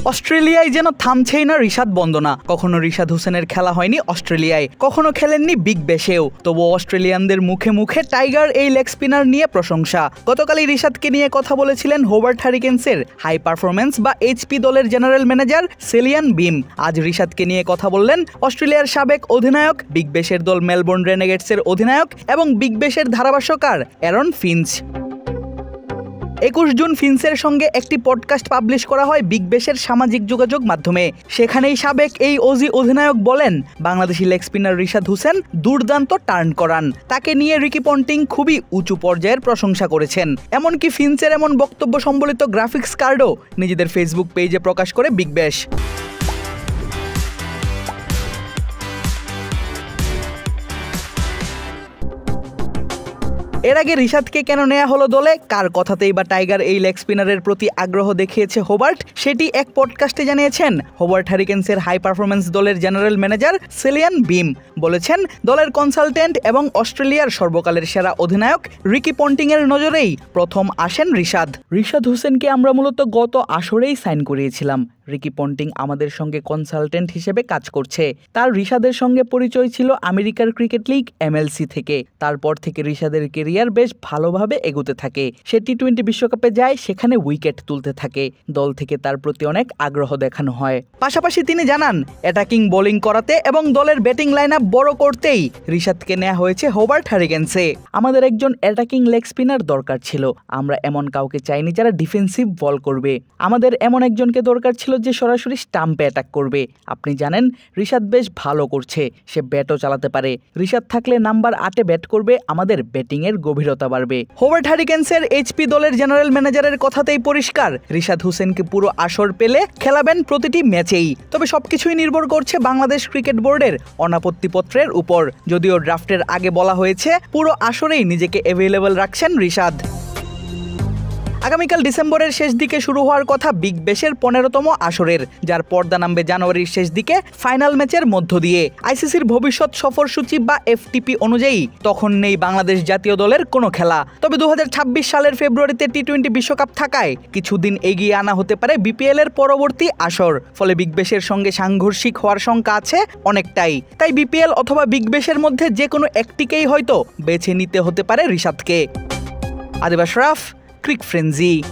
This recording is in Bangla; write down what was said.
অস্ট্রেলিয়ায় যেন থামছেই না রিশাদ বন্দনা। কখনো রিশাদ হোসেনের খেলা হয়নি অস্ট্রেলিয়ায়, কখনো খেলেননি বিগ ব্যাশেও, তবুও অস্ট্রেলিয়ানদের মুখে মুখে টাইগার এই লেগ স্পিনার নিয়ে প্রশংসা। গতকালই রিশাদকে নিয়ে কথা বলেছিলেন হোবার্ট হারিকেন্সের হাই পারফরম্যান্স বা এইচপি দলের জেনারেল ম্যানেজার সেলিয়ান বিম। আজ রিশাদকে নিয়ে কথা বললেন অস্ট্রেলিয়ার সাবেক অধিনায়ক, বিগ ব্যাশের দল মেলবোর্ন রেনেগেডসের অধিনায়ক এবং বিগ ব্যাশের ধারাভাষ্যকার অ্যারন ফিঞ্চ। 21 জুন ফিন্সের সঙ্গে একটি পডকাস্ট পাবলিশ করা হয় বিগ ব্যাশের সামাজিক যোগাযোগ মাধ্যমে। সেখানেই সাবেক এই অজি অধিনায়ক বলেন, বাংলাদেশি লেগ স্পিনার রিশাদ হোসেন দুর্দান্ত টার্ন করান। তাকে নিয়ে রিকি পন্টিং খুবই উঁচু পর্যায়ের প্রশংসা করেছেন। এমনকি ফিন্সের এমন বক্তব্য সম্বলিত গ্রাফিক্স কার্ডও নিজেদের ফেসবুক পেজে প্রকাশ করে বিগ ব্যাশ। এর আগে রিশাদকে কেন নেওয়া হলো দলে, কার কথাতেই বা টাইগার এই লেগ স্পিনারের প্রতি আগ্রহ দেখিয়েছে হোবার্ট, সেটি এক পডকাস্টে জানিয়েছেন হোবার্ট হারিকেন্সের হাই পারফরম্যান্স দলের জেনারেল ম্যানেজার সেলিয়ান বিম। বলেছেন, দলের কনসালটেন্ট এবং অস্ট্রেলিয়ার সর্বকালের সেরা অধিনায়ক রিকি পন্টিংয়ের নজরেই প্রথম আসেন রিশাদ। রিশাদ হোসেনকে আমরা মূলত গত আসরেই সাইন করিয়েছিলাম। রিকি পন্টিং আমাদের সঙ্গে কনসালটেন্ট হিসেবে কাজ করছে। তার রিশাদের সঙ্গে পরিচয় ছিল আমেরিকার ক্রিকেট লিগ MLC থেকে। তারপর থেকে রিশাদের কেরিয়ার বেশ ভালোভাবে এগোতে থাকে। সে টি-20 বিশ্বকাপে যায়, সেখানে উইকেট তুলতে থাকে। দল থেকে তার প্রতি অনেক আগ্রহ দেখানো হয়। পাশাপাশি তিনি জানান, অ্যাটাকিং বোলিং করাতে এবং দলের ব্যাটিং লাইন আপ বড় করতেই রিশাদকে নেওয়া হয়েছে হোবার্ট হারিকেন্সে। আমাদের একজন অ্যাটাকিং লেগ স্পিনার দরকার ছিল। আমরা এমন কাউকে চাইনি যারা ডিফেন্সিভ বল করবে। আমাদের এমন একজনকে দরকার ছিল যে সরাসরি স্টাম্পে অ্যাটাক করবে। আপনি জানেন, রিশাদ বেশ ভালো করছে, সে ব্যাটও চালাতে পারে। রিশাদ থাকলে নাম্বার 8-এ ব্যাট করবে, আমাদের ব্যাটিংয়ের গভীরতা বাড়বে। হোবার্ট হারিকেন্সের এইচপি দলের জেনারেল ম্যানেজারের কথাতেই পরিষ্কার, রিশাদ হোসেনকে পুরো আসর পেলে খেলাবেন প্রতিটি ম্যাচেই। তবে সবকিছুই নির্ভর করছে বাংলাদেশ ক্রিকেট বোর্ডের অনাপত্তিপত্রের উপর। যদিও ড্রাফটের আগে বলা হয়েছে, পুরো আসরেই নিজেকে অ্যাভেলেবল রাখছেন রিশাদ। আগামীকাল ডিসেম্বরের শেষ দিকে শুরু হওয়ার কথা বিগ ব্যাশের 15তম আসরের, যার পর্দা নামবে জানুয়ারির শেষ দিকে ফাইনাল ম্যাচের মধ্য দিয়ে। আইসিসির ভবিষ্যৎ সফরসূচি বা FTP অনুযায়ী তখন নেই বাংলাদেশ জাতীয় দলের কোনো খেলা। তবে 2026 সালের ফেব্রুয়ারিতে টি-20 বিশ্বকাপ থাকায় কিছুদিন এগিয়ে আনা হতে পারে BPL এর পরবর্তী আসর। ফলে বিগ ব্যাশের সঙ্গে সাংঘর্ষিক হওয়ার শঙ্কা আছে অনেকটাই। তাই BPL অথবা বিগ ব্যাশের মধ্যে যে কোনো একটিকেই হয়তো বেছে নিতে হতে পারে রিশাদকে। আদিব আশরাফ, ক্রিক ফ্রেন্জি।